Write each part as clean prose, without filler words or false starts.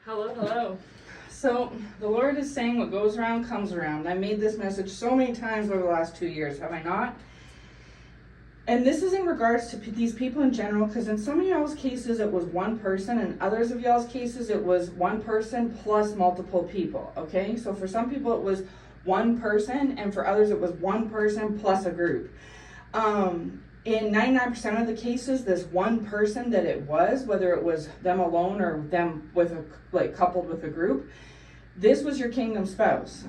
Hello, hello. So the Lord is saying what goes around comes around. I made this message so many times over the last 2 years, have I not? And this is in regards to these people in general, because in some of y'all's cases it was one person, and others of y'all's cases it was one person plus multiple people, okay? So for some people it was one person, and for others it was one person plus a group. In 99% of the cases, this one person that it was, whether it was them alone or them with coupled with a group, this was your kingdom spouse.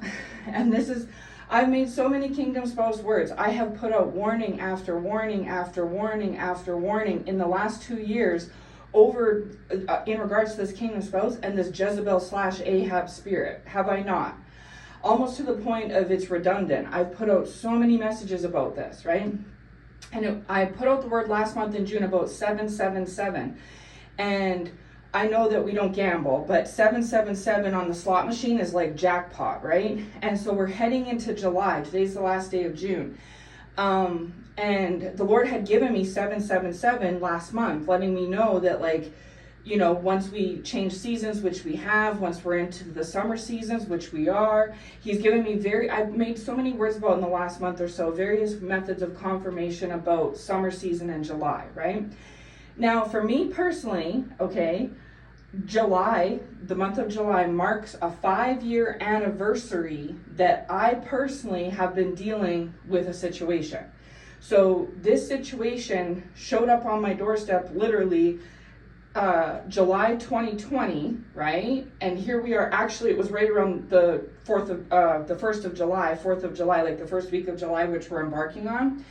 And I've made so many kingdom spouse words. I have put out warning after warning after warning after warning in the last 2 years over in regards to this kingdom spouse and this Jezebel / Ahab spirit. Have I not? Almost to the point of it's redundant. I've put out so many messages about this, right? And I put out the word last month in June about 777. And I know that we don't gamble, but 777 on the slot machine is like jackpot, right? And so we're heading into July. Today's the last day of June. And the Lord had given me 777 last month, letting me know that once we change seasons, which we have, once we're into the summer seasons, which we are, He's given me I've made so many words about in the last month or so, various methods of confirmation about summer season in July, right? Now, for me personally, okay, July, the month of July marks a 5-year anniversary that I personally have been dealing with a situation. So this situation showed up on my doorstep literally July 2020, right? And here we are. Actually, it was right around the 1st of July, 4th of July, like the first week of July, which we're embarking on.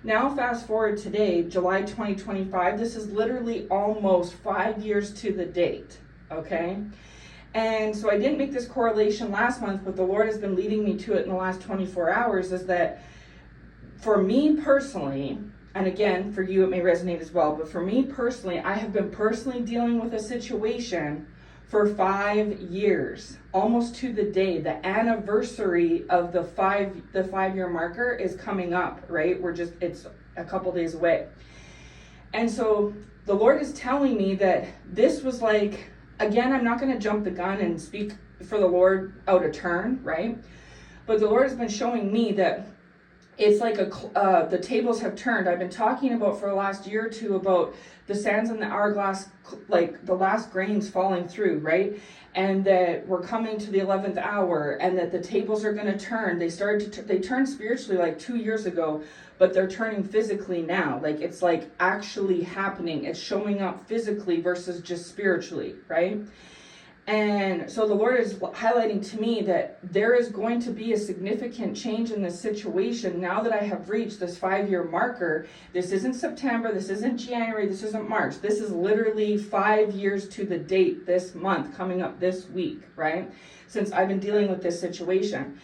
Now, fast forward today, July 2025. This is literally almost 5 years to the date, okay? And so I didn't make this correlation last month, but the Lord has been leading me to it in the last 24 hours, is that for me personally, and again, for you, it may resonate as well. But for me personally, I have been personally dealing with a situation for 5 years, almost to the day. The anniversary of the 5-year marker is coming up, right? It's a couple days away. And so the Lord is telling me that this was again, I'm not going to jump the gun and speak for the Lord out of turn, right? But the Lord has been showing me that it's like the tables have turned. I've been talking about for the last year or two about the sands in the hourglass, like the last grains falling through, right? And that we're coming to the 11th hour, and that the tables are going to turn. They turned spiritually 2 years ago, but they're turning physically now. It's actually happening. It's showing up physically versus just spiritually, right? And so the Lord is highlighting to me that there is going to be a significant change in this situation now that I have reached this 5-year marker. This isn't September, this isn't January, this isn't March. This is literally 5 years to the date this month, coming up this week, right? Since I've been dealing with this situation.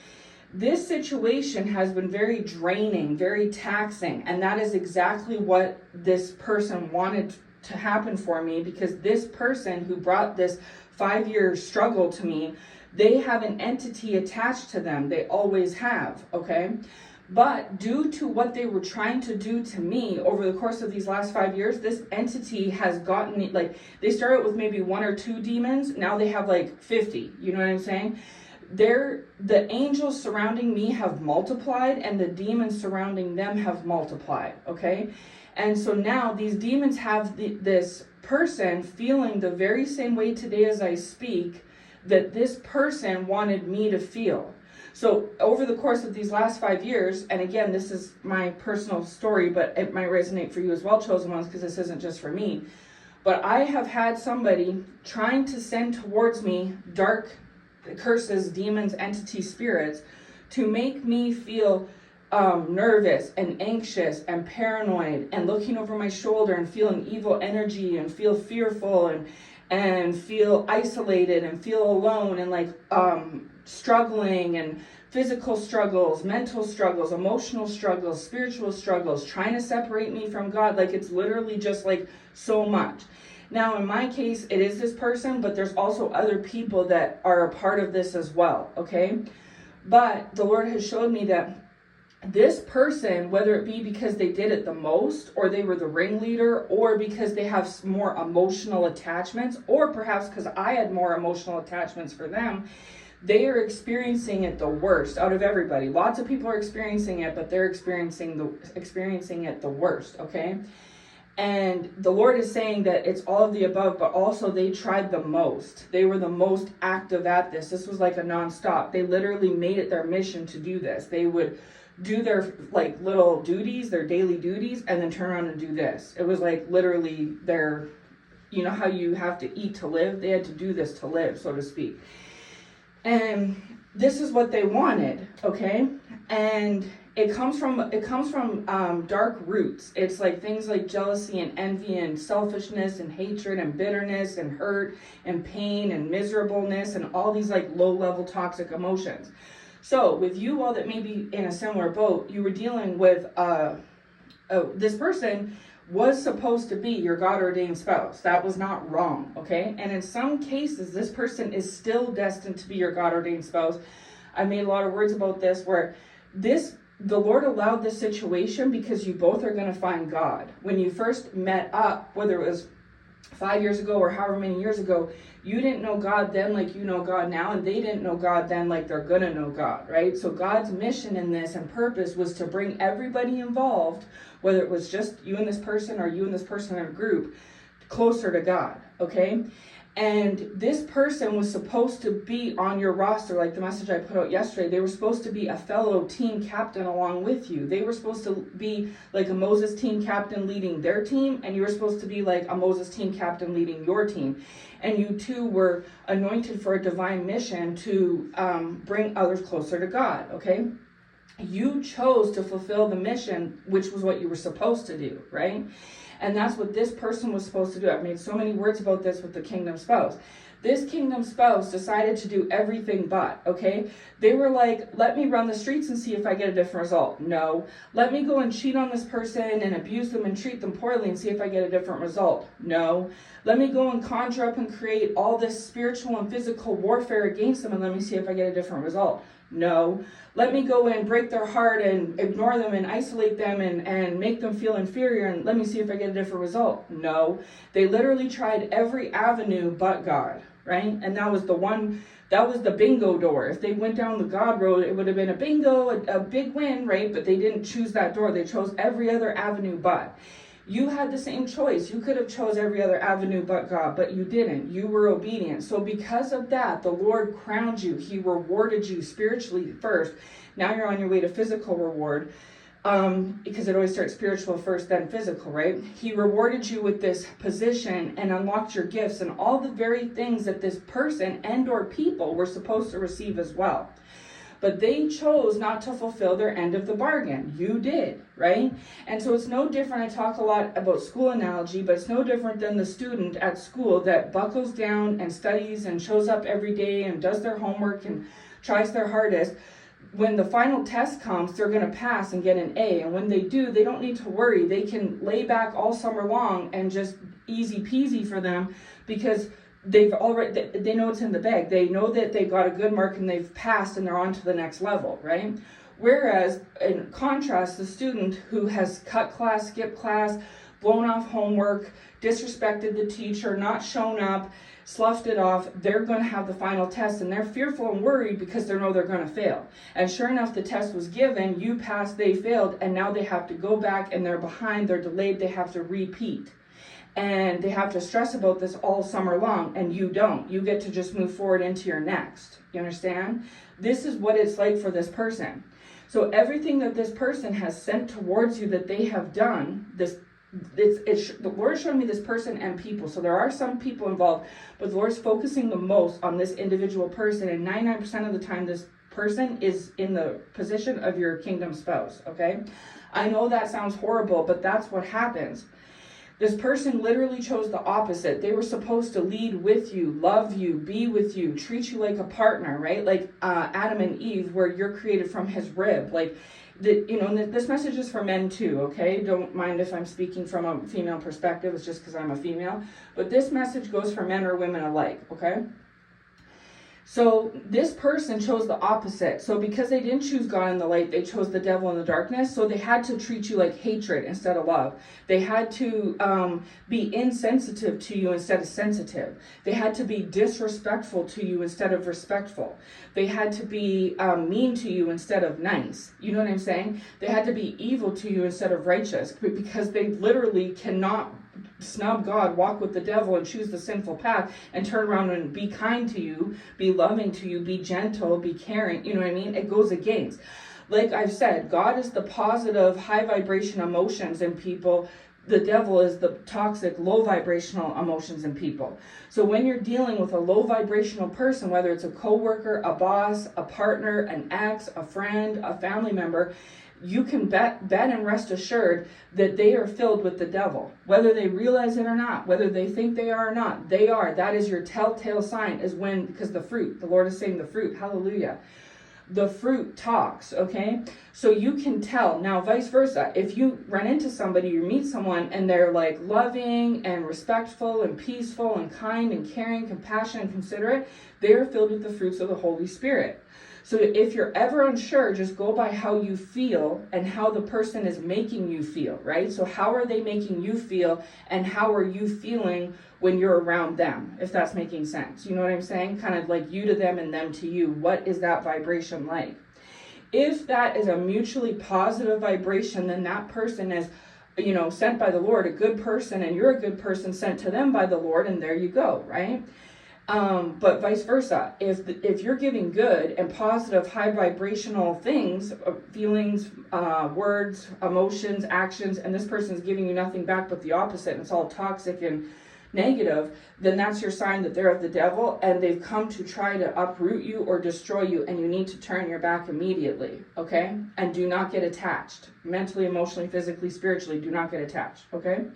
This situation has been very draining, very taxing, and that is exactly what this person wanted to happen for me, because this person who brought this 5-year struggle to me, they have an entity attached to them. They always have, okay? But due to what they were trying to do to me over the course of these last 5 years, this entity has gotten me, they started with maybe 1 or 2 demons. Now they have 50. You know what I'm saying? The angels surrounding me have multiplied, and the demons surrounding them have multiplied, okay? And so now these demons have this person feeling the very same way today as I speak that this person wanted me to feel. So over the course of these last 5 years, and again, this is my personal story, but it might resonate for you as well, chosen ones, because this isn't just for me. But I have had somebody trying to send towards me dark curses, demons, entities, spirits, to make me feel nervous and anxious and paranoid and looking over my shoulder and feeling evil energy and feel fearful and feel isolated and feel alone and struggling and physical struggles, mental struggles, emotional struggles, spiritual struggles, trying to separate me from God. It's literally just so much. Now, in my case, it is this person, but there's also other people that are a part of this as well, okay? But the Lord has showed me that this person, whether it be because they did it the most, or they were the ringleader, or because they have more emotional attachments, or perhaps because I had more emotional attachments for them, they are experiencing it the worst out of everybody. Lots of people are experiencing it, but they're experiencing it the worst, okay? And the Lord is saying that it's all of the above, but also they tried the most. They were the most active at this. This was like a nonstop. They literally made it their mission to do this. They would do their like little duties, their daily duties, and then turn around and do this. It was like literally their, you know how you have to eat to live? They had to do this to live, so to speak. And this is what they wanted, okay? And it comes from dark roots. It's like things like jealousy and envy and selfishness and hatred and bitterness and hurt and pain and miserableness and all these like low-level toxic emotions. So with you all that may be in a similar boat, you were dealing with this person was supposed to be your God-ordained spouse. That was not wrong, okay? And in some cases, this person is still destined to be your God-ordained spouse. I made a lot of words about this where the Lord allowed this situation because you both are going to find God. When you first met up, whether it was 5 years ago or however many years ago, you didn't know God then like you know God now, and they didn't know God then like they're going to know God, right? So God's mission in this and purpose was to bring everybody involved, whether it was just you and this person or you and this person in a group, closer to God, okay? And this person was supposed to be on your roster, like the message I put out yesterday. They were supposed to be a fellow team captain along with you. They were supposed to be like a Moses team captain leading their team, and you were supposed to be like a Moses team captain leading your team. And you two were anointed for a divine mission to bring others closer to God, okay? You chose to fulfill the mission, which was what you were supposed to do, right? And that's what this person was supposed to do. I've made so many words about this with the kingdom spouse. This kingdom spouse decided to do everything but, okay? They were like, let me run the streets and see if I get a different result. No. Let me go and cheat on this person and abuse them and treat them poorly and see if I get a different result. No. Let me go and conjure up and create all this spiritual and physical warfare against them and let me see if I get a different result. No. Let me go and break their heart and ignore them and isolate them and make them feel inferior and let me see if I get a different result. No. They literally tried every avenue but God, right? And that was the bingo door. If they went down the God road, it would have been a bingo, a big win, right? But they didn't choose that door. They chose every other avenue but. You had the same choice. You could have chose every other avenue but God, but you didn't. You were obedient. So because of that, the Lord crowned you. He rewarded you spiritually first. Now you're on your way to physical reward, because it always starts spiritual first, then physical, right? He rewarded you with this position and unlocked your gifts and all the very things that this person and or people were supposed to receive as well. But they chose not to fulfill their end of the bargain. You did, right? And so it's no different. I talk a lot about school analogy, but it's no different than the student at school that buckles down and studies and shows up every day and does their homework and tries their hardest. When the final test comes, they're going to pass and get an A. And when they do, they don't need to worry. They can lay back all summer long and just easy peasy for them because they know it's in the bag. They know that they got a good mark and they've passed and they're on to the next level, right? Whereas in contrast, the student who has cut class, skipped class, blown off homework, disrespected the teacher, not shown up, sloughed it off, they're going to have the final test and they're fearful and worried because they know they're going to fail. And sure enough, the test was given, you passed, they failed, and now they have to go back and they're behind, they're delayed, they have to repeat. And they have to stress about this all summer long, and you don't. You get to just move forward into your next. You understand? This is what it's like for this person. So everything that this person has sent towards you that they have done, the Lord showed me this person and people. So there are some people involved, but the Lord's focusing the most on this individual person, and 99% of the time this person is in the position of your kingdom spouse, okay? I know that sounds horrible, but that's what happens. This person literally chose the opposite. They were supposed to lead with you, love you, be with you, treat you like a partner, right? Like Adam and Eve, where you're created from his rib. Like, this message is for men too, okay? Don't mind if I'm speaking from a female perspective. It's just because I'm a female. But this message goes for men or women alike, okay? So this person chose the opposite. So because they didn't choose God in the light, they chose the devil in the darkness. So they had to treat you like hatred instead of love. They had to be insensitive to you instead of sensitive. They had to be disrespectful to you instead of respectful. They had to be mean to you instead of nice. You know what I'm saying? They had to be evil to you instead of righteous, because they literally cannot snub God, walk with the devil, and choose the sinful path, and turn around and be kind to you, be loving to you, be gentle, be caring. You know what I mean? It goes against. Like I've said, God is the positive, high vibration emotions in people. The devil is the toxic, low vibrational emotions in people. So when you're dealing with a low vibrational person, whether it's a coworker, a boss, a partner, an ex, a friend, a family member, you can bet and rest assured that they are filled with the devil. Whether they realize it or not, whether they think they are or not, they are. That is your telltale sign, is when, because the fruit, the Lord is saying the fruit, hallelujah. The fruit talks, okay? So you can tell. Now, vice versa. If you run into somebody, you meet someone, and they're like loving and respectful and peaceful and kind and caring, compassionate and considerate, they are filled with the fruits of the Holy Spirit. So if you're ever unsure, just go by how you feel and how the person is making you feel, right? So how are they making you feel, and how are you feeling when you're around them, if that's making sense? You know what I'm saying? Kind of like you to them and them to you. What is that vibration like? If that is a mutually positive vibration, then that person is, you know, sent by the Lord, a good person, and you're a good person sent to them by the Lord, and there you go, right? But vice versa. If you're giving good and positive, high vibrational things, feelings, words, emotions, actions, and this person's giving you nothing back but the opposite, and it's all toxic and negative, then that's your sign that they're of the devil, and they've come to try to uproot you or destroy you, and you need to turn your back immediately, okay? And do not get attached. Mentally, emotionally, physically, spiritually, do not get attached, okay?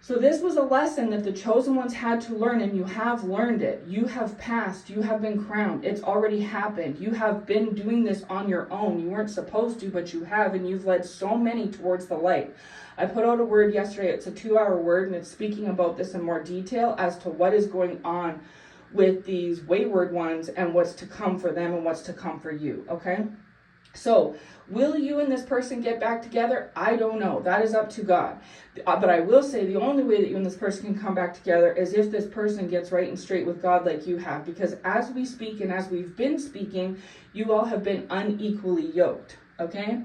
So this was a lesson that the chosen ones had to learn, and you have learned it. You have passed. You have been crowned. It's already happened. You have been doing this on your own. You weren't supposed to, but you have, and you've led so many towards the light. I put out a word yesterday. It's a 2-hour word, and it's speaking about this in more detail as to what is going on with these wayward ones and what's to come for them and what's to come for you, okay? So, will you and this person get back together? I don't know. That is up to God. But I will say the only way that you and this person can come back together is if this person gets right and straight with God like you have. Because as we speak and as we've been speaking, you all have been unequally yoked, okay?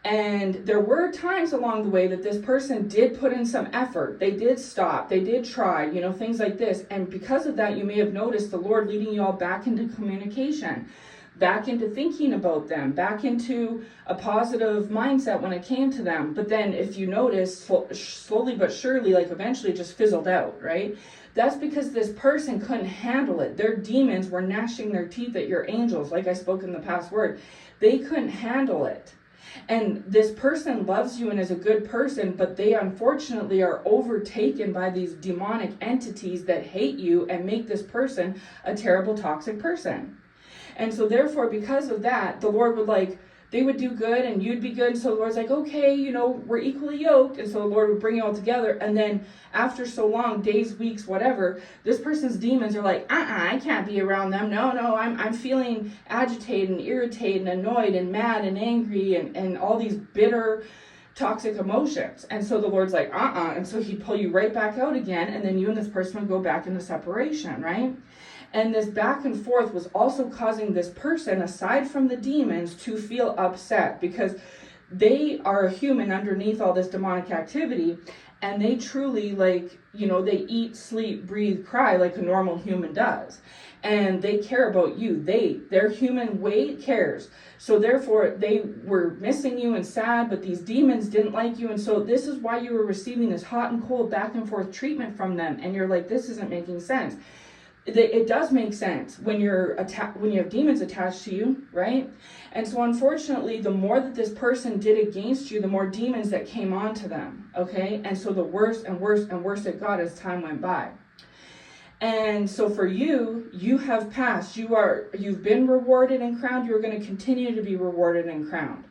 And there were times along the way that this person did put in some effort. They did stop. They did try, you know, things like this. And because of that, you may have noticed the Lord leading you all back into communication, back into thinking about them, back into a positive mindset when it came to them. But then if you notice, slowly but surely, like eventually it just fizzled out, right? That's because this person couldn't handle it. Their demons were gnashing their teeth at your angels, like I spoke in the past word. They couldn't handle it. And this person loves you and is a good person, but they unfortunately are overtaken by these demonic entities that hate you and make this person a terrible, toxic person. And so therefore, because of that, the Lord would they would do good and you'd be good. And so the Lord's like, okay, you know, we're equally yoked. And so the Lord would bring you all together. And then after so long, days, weeks, whatever, this person's demons are like, I can't be around them. No, I'm feeling agitated and irritated and annoyed and mad and angry and all these bitter, toxic emotions. And so the Lord's like, And so he'd pull you right back out again. And then you and this person would go back into separation, right? And this back and forth was also causing this person, aside from the demons, to feel upset because they are a human underneath all this demonic activity. And they truly, they eat, sleep, breathe, cry like a normal human does. And they care about you. Their human weight cares. So therefore, they were missing you and sad, but these demons didn't like you. And so this is why you were receiving this hot and cold back and forth treatment from them. And you're like, this isn't making sense. It does make sense when you have demons attached to you, right? And so unfortunately, the more that this person did against you, the more demons that came onto them, okay? And so the worse and worse and worse it got as time went by. And so for you, you have passed. You've been rewarded and crowned. You're going to continue to be rewarded and crowned.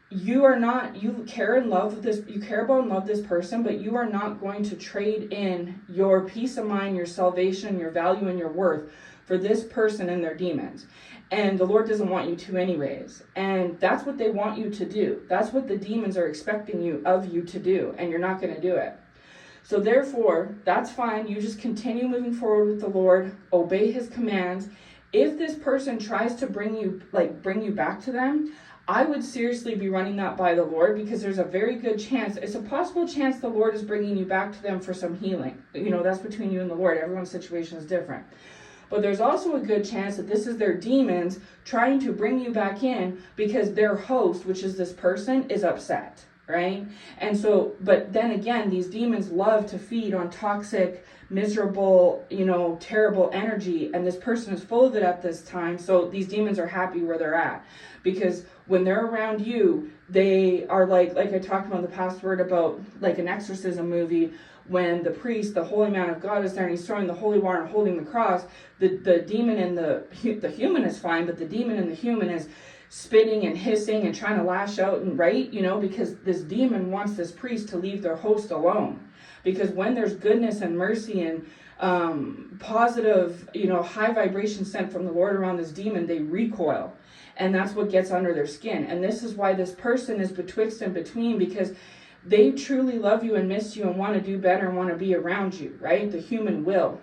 you care and love this, you care about and love this person, but you are not going to trade in your peace of mind, your salvation, your value, and your worth for this person and their demons. And the Lord doesn't want you to anyways. And that's what they want you to do. That's what the demons are expecting you to do, and you're not going to do it. So therefore, that's fine. You just continue moving forward with the Lord, obey his commands. If this person tries to bring you back to them, I would seriously be running that by the Lord, because there's a very good chance, it's a possible chance the Lord is bringing you back to them for some healing. That's between you and the Lord. Everyone's situation is different. But there's also a good chance that this is their demons trying to bring you back in because their host, which is this person, is upset, right? And so, but then again, these demons love to feed on toxic, miserable, terrible energy, and this person is full of it at this time. So these demons are happy where they're at, because when they're around you, they are like I talked about in the past word about like an exorcism movie, when the priest, the holy man of God, is there and he's throwing the holy water and holding the cross. The demon in the human is fine, but the demon in the human is spitting and hissing and trying to lash out, and right, because this demon wants this priest to leave their host alone. Because when there's goodness and mercy and positive, high vibration sent from the Lord around this demon, they recoil. And that's what gets under their skin. And this is why this person is betwixt and between, because they truly love you and miss you and want to do better and want to be around you, right? The human will.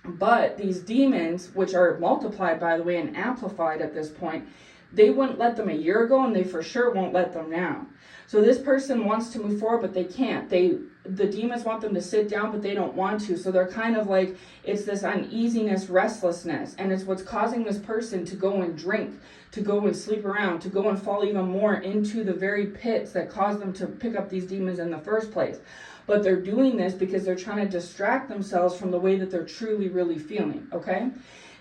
But these demons, which are multiplied, by the way, and amplified at this point, they wouldn't let them a year ago, and they for sure won't let them now. So this person wants to move forward, but they can't. The demons want them to sit down, but they don't want to. So they're kind of like, it's this uneasiness, restlessness, and it's what's causing this person to go and drink, to go and sleep around, to go and fall even more into the very pits that caused them to pick up these demons in the first place. But they're doing this because they're trying to distract themselves from the way that they're truly, really feeling, okay?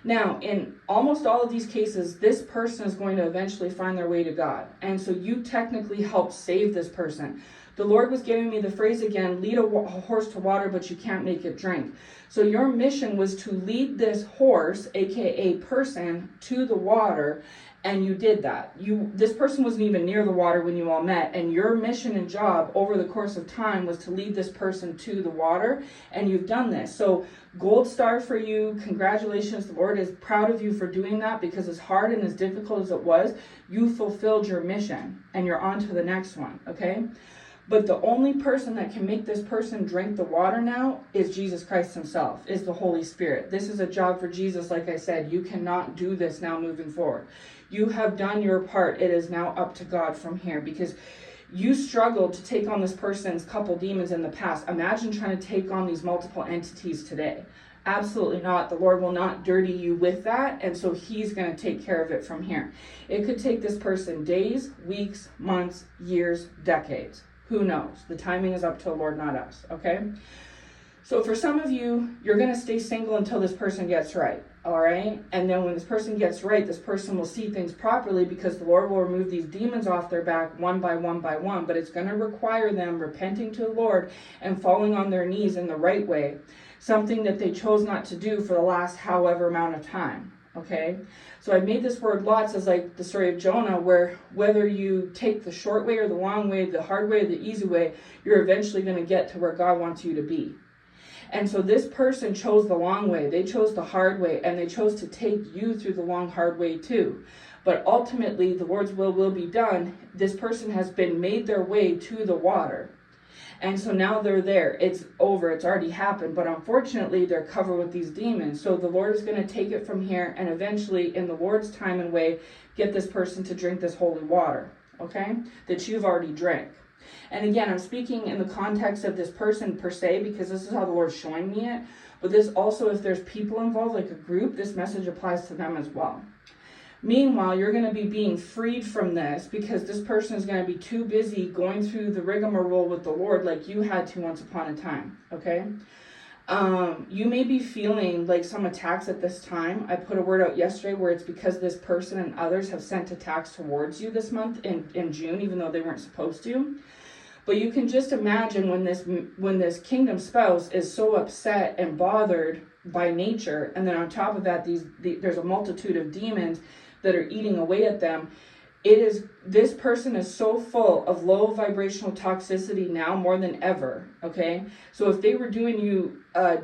Now, in almost all of these cases, this person is going to eventually find their way to God. And so you technically help save this person. The Lord was giving me the phrase again, lead a horse to water, but you can't make it drink. So your mission was to lead this horse, aka person, to the water, and you did that. This person wasn't even near the water when you all met, and your mission and job over the course of time was to lead this person to the water, and you've done this. So gold star for you. Congratulations. The Lord is proud of you for doing that, because as hard and as difficult as it was, you fulfilled your mission, and you're on to the next one, okay? But the only person that can make this person drink the water now is Jesus Christ himself, is the Holy Spirit. This is a job for Jesus. Like I said, you cannot do this now moving forward. You have done your part. It is now up to God from here, because you struggled to take on this person's couple demons in the past. Imagine trying to take on these multiple entities today. Absolutely not. The Lord will not dirty you with that, and so he's going to take care of it from here. It could take this person days, weeks, months, years, decades. Who knows? The timing is up to the Lord, not us, okay? So for some of you, you're going to stay single until this person gets right, all right? And then when this person gets right, this person will see things properly, because the Lord will remove these demons off their back one by one by one. But it's going to require them repenting to the Lord and falling on their knees in the right way, something that they chose not to do for the last however amount of time, okay? So I've made this word lots as like the story of Jonah, where whether you take the short way or the long way, the hard way or the easy way, you're eventually going to get to where God wants you to be. And so this person chose the long way. They chose the hard way, and they chose to take you through the long, hard way too. But ultimately, the Lord's will be done. This person has been made their way to the water. And so now they're there. It's over. It's already happened. But unfortunately, they're covered with these demons. So the Lord is going to take it from here, and eventually, in the Lord's time and way, get this person to drink this holy water, okay, that you've already drank. And again, I'm speaking in the context of this person per se, because this is how the Lord's showing me it. But this also, if there's people involved, like a group, this message applies to them as well. Meanwhile, you're going to be being freed from this, because this person is going to be too busy going through the rigmarole with the Lord like you had to once upon a time, okay? You may be feeling like some attacks at this time. I put a word out yesterday where it's because this person and others have sent attacks towards you this month in June, even though they weren't supposed to. But you can just imagine when this kingdom spouse is so upset and bothered by nature, and then on top of that, there's a multitude of demons that are eating away at them. this person is so full of low vibrational toxicity now more than ever, okay? So if they were doing you the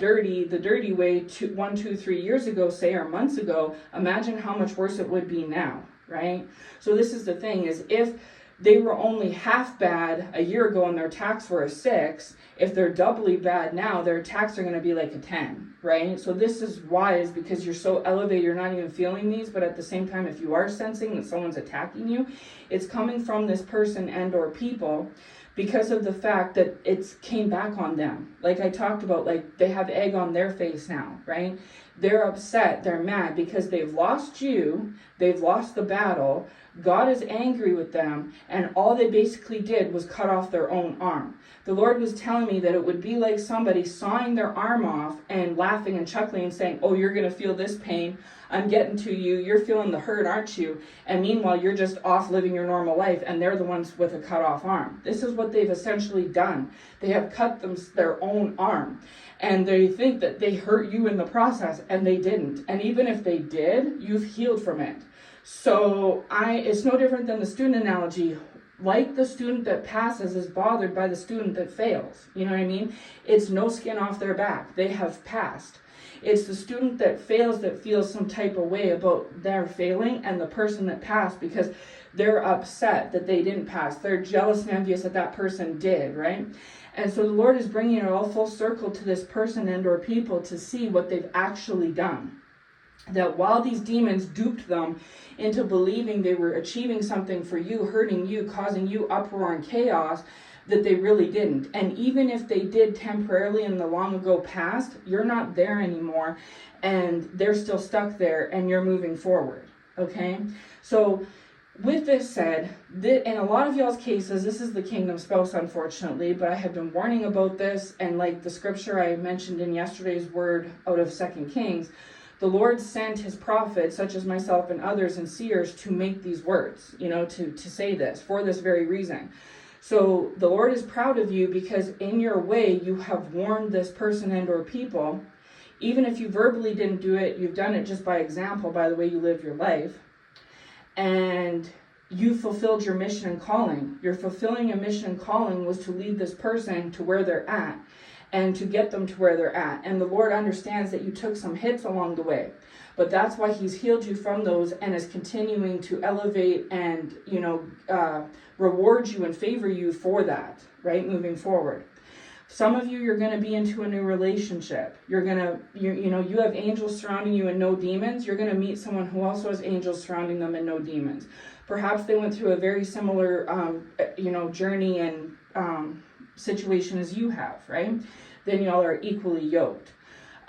dirty way 1, 2, 3 years ago, say, or months ago, imagine how much worse it would be now, right? So this is the thing, is if they were only half bad a year ago and their attacks were a 6, if they're doubly bad now, their attacks are going to be like a 10, right? So this is why, is because you're so elevated, you're not even feeling these, but at the same time, if you are sensing that someone's attacking you, it's coming from this person and or people because of the fact that it's came back on them. Like I talked about, like they have egg on their face now, right? They're upset, they're mad because they've lost you, they've lost the battle, God is angry with them, and all they basically did was cut off their own arm. The Lord was telling me that it would be like somebody sawing their arm off and laughing and chuckling and saying, oh, you're going to feel this pain. I'm getting to you. You're feeling the hurt, aren't you? And meanwhile, you're just off living your normal life, and they're the ones with a cut off arm. This is what they've essentially done. They have cut their own arm, and they think that they hurt you in the process, and they didn't. And even if they did, you've healed from it. So it's no different than the student analogy. Like the student that passes is bothered by the student that fails. You know what I mean? It's no skin off their back. They have passed. It's the student that fails that feels some type of way about their failing, and the person that passed because they're upset that they didn't pass. They're jealous and envious that that person did, right? And so the Lord is bringing it all full circle to this person and or people to see what they've actually done. That while these demons duped them into believing they were achieving something for you, hurting you, causing you uproar and chaos, that they really didn't. And even if they did temporarily in the long ago past, you're not there anymore, and they're still stuck there, and you're moving forward, okay? So with this said, in a lot of y'all's cases, this is the kingdom spouse, unfortunately, but I have been warning about this, and like the scripture I mentioned in yesterday's word out of 2 Kings, the Lord sent his prophets, such as myself and others and seers, to make these words, to say this for this very reason. So the Lord is proud of you because in your way you have warned this person and or people. Even if you verbally didn't do it, you've done it just by example, by the way you live your life. And you fulfilled your mission and calling. Your fulfilling a mission and calling was to lead this person to where they're at, and to get them to where they're at. And the Lord understands that you took some hits along the way, but that's why he's healed you from those and is continuing to elevate and, reward you and favor you for that, right? Moving forward. Some of you, you're going to be into a new relationship. You have angels surrounding you and no demons. You're going to meet someone who also has angels surrounding them and no demons. Perhaps they went through a very similar, journey and situation as you have, right? Then y'all are equally yoked.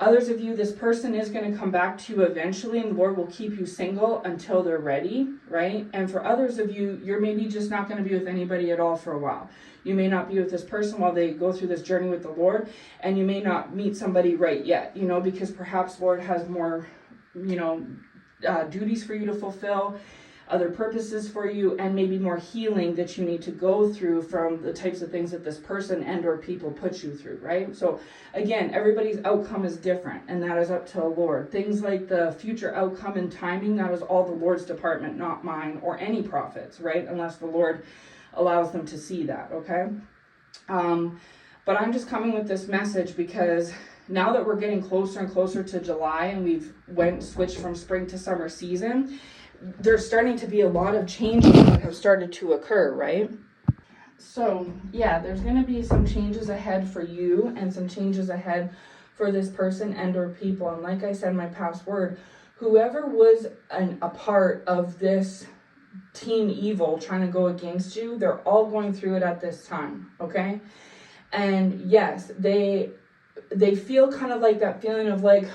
Others of you, this person is going to come back to you eventually, and the Lord will keep you single until they're ready, right? And for others of you, you're maybe just not going to be with anybody at all for a while. You may not be with this person while they go through this journey with the Lord, and you may not meet somebody right yet, because perhaps the Lord has more, duties for you to fulfill, other purposes for you, and maybe more healing that you need to go through from the types of things that this person and or people put you through, right? So again, everybody's outcome is different, and that is up to the Lord. Things like the future outcome and timing, that is all the Lord's department, not mine or any prophets, right? Unless the Lord allows them to see that, okay? But I'm just coming with this message because now that we're getting closer and closer to July, and we've switched from spring to summer season, there's starting to be a lot of changes that have started to occur, right? So, yeah, there's going to be some changes ahead for you and some changes ahead for this person and or people. And like I said, my past word, whoever was a part of this team evil trying to go against you, they're all going through it at this time, okay? And yes, they feel kind of like that feeling of like,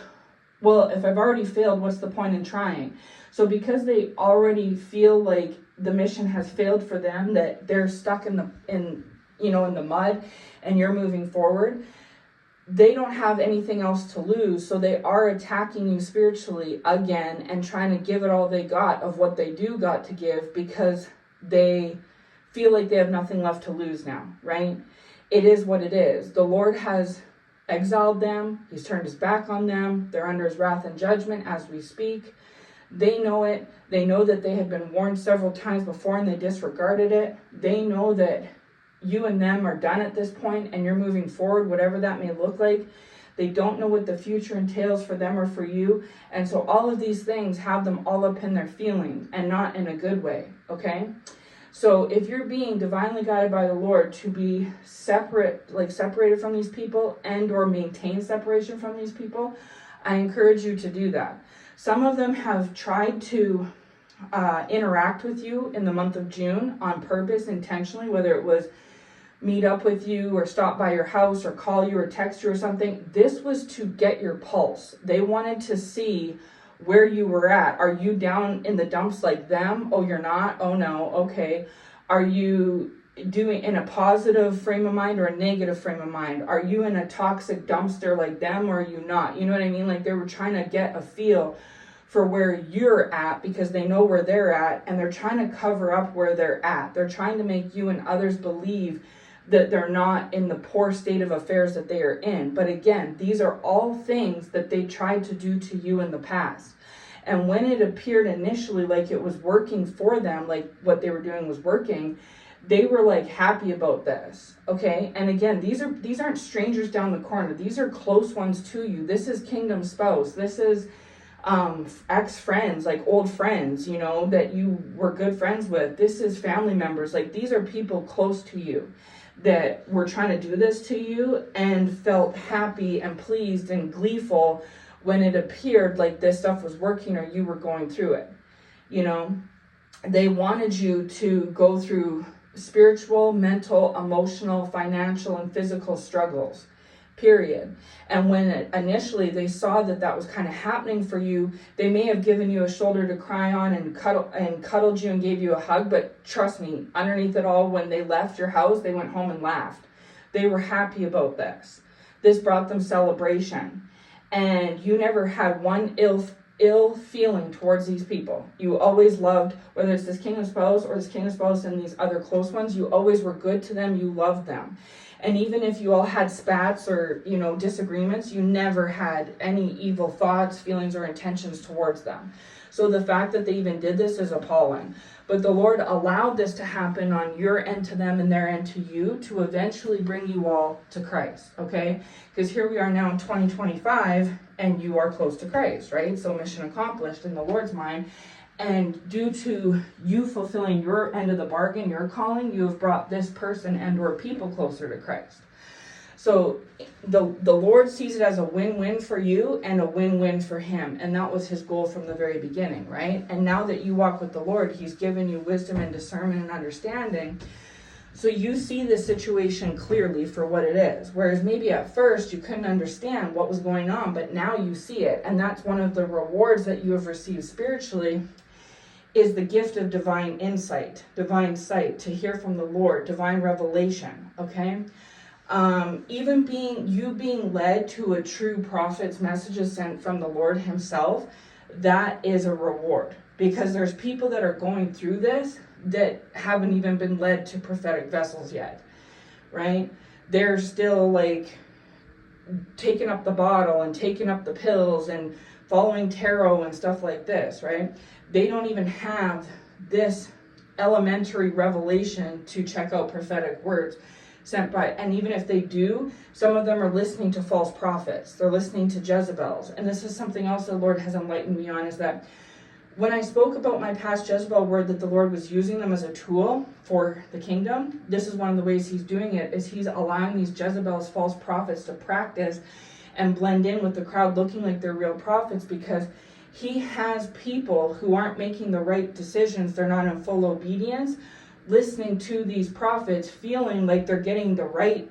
well, if I've already failed, what's the point in trying? So because they already feel like the mission has failed for them, that they're stuck in the mud and you're moving forward, they don't have anything else to lose. So they are attacking you spiritually again and trying to give it all they got of what they do got to give because they feel like they have nothing left to lose now, right? It is what it is. The Lord has exiled them. He's turned his back on them. They're under his wrath and judgment as we speak. They know it. They know that they had been warned several times before and they disregarded it. They know that you and them are done at this point and you're moving forward, whatever that may look like. They don't know what the future entails for them or for you. And so all of these things have them all up in their feelings and not in a good way, okay? So if you're being divinely guided by the Lord to be separated from these people and or maintain separation from these people, I encourage you to do that. Some of them have tried to interact with you in the month of June on purpose, intentionally, whether it was meet up with you or stop by your house or call you or text you or something. This was to get your pulse. They wanted to see where you were at. Are you down in the dumps like them? Oh, you're not? Oh, no. Okay. Are you doing in a positive frame of mind or a negative frame of mind? Are you in a toxic dumpster like them or are you not? You know what I mean? Like they were trying to get a feel for where you're at because they know where they're at and they're trying to cover up where they're at. They're trying to make you and others believe that they're not in the poor state of affairs that they are in. But again, these are all things that they tried to do to you in the past. And when it appeared initially like it was working for them, like what they were doing was working, they were like happy about this, okay? And again, these aren't strangers down the corner. These are close ones to you. This is kingdom spouse. This is ex-friends, like old friends, you know, that you were good friends with. This is family members. Like these are people close to you that were trying to do this to you and felt happy and pleased and gleeful when it appeared like this stuff was working or you were going through it. You know, they wanted you to go through spiritual, mental, emotional, financial, and physical struggles, period. And when initially they saw that that was kind of happening for you, they may have given you a shoulder to cry on and cuddled you and gave you a hug. But trust me, underneath it all, when they left your house, they went home and laughed. They were happy about this. This brought them celebration. And you never had one ill feeling towards these people. You always loved, whether it's this kingdom spouse or this kingdom spouse and these other close ones, you always were good to them. You loved them. And even if you all had spats or, you know, disagreements, you never had any evil thoughts, feelings, or intentions towards them. So the fact that they even did this is appalling. But the Lord allowed this to happen on your end to them and their end to you to eventually bring you all to Christ, okay? Because here we are now in 2025 and you are close to Christ, right? So mission accomplished in the Lord's mind. And due to you fulfilling your end of the bargain, your calling, you have brought this person and or people closer to Christ. So the Lord sees it as a win-win for you and a win-win for him. And that was his goal from the very beginning, right? And now that you walk with the Lord, he's given you wisdom and discernment and understanding. So you see the situation clearly for what it is. Whereas maybe at first you couldn't understand what was going on, but now you see it. And that's one of the rewards that you have received spiritually, is the gift of divine insight, divine sight, to hear from the Lord, divine revelation, okay? Even being led to a true prophet's messages sent from the Lord himself, that is a reward. Because there's people that are going through this that haven't even been led to prophetic vessels yet, right? They're still like taking up the bottle and taking up the pills and following tarot and stuff like this, right? They don't even have this elementary revelation to check out prophetic words sent by, and even if they do, some of them are listening to false prophets. They're listening to Jezebels. And this is something else the Lord has enlightened me on, is that when I spoke about my past Jezebel word, that the Lord was using them as a tool for the kingdom, this is one of the ways he's doing it, is he's allowing these Jezebels, false prophets, to practice and blend in with the crowd looking like they're real prophets, because he has people who aren't making the right decisions, they're not in full obedience, listening to these prophets, feeling like they're getting the right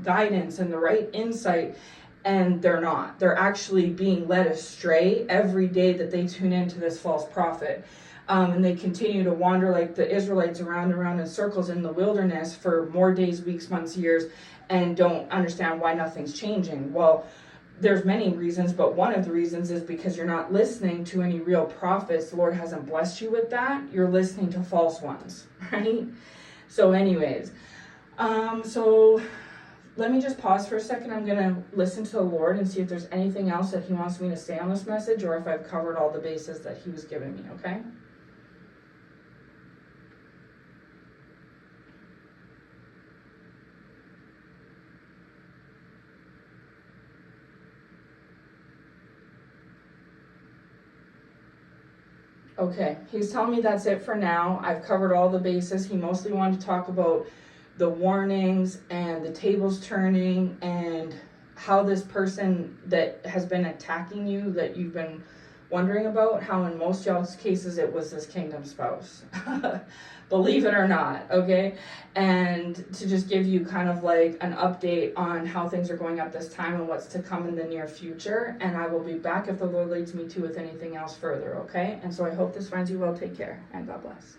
guidance and the right insight, and they're not. They're actually being led astray every day that they tune into this false prophet. And they continue to wander like the Israelites around and around in circles in the wilderness for more days, weeks, months, years, and don't understand why nothing's changing. Well, there's many reasons, but one of the reasons is because you're not listening to any real prophets. The Lord hasn't blessed you with that. You're listening to false ones, right? So anyways, so let me just pause for a second. I'm going to listen to the Lord and see if there's anything else that he wants me to say on this message, or if I've covered all the bases that he was giving me, okay? Okay, he's telling me that's it for now. I've covered all the bases. He mostly wanted to talk about the warnings and the tables turning and how this person that has been attacking you, that you've been wondering about, how in most y'all's cases it was this kingdom spouse. Believe it or not, okay? And to just give you kind of like an update on how things are going at this time and what's to come in the near future. And I will be back if the Lord leads me to with anything else further, okay? And so I hope this finds you well. Take care, and God bless.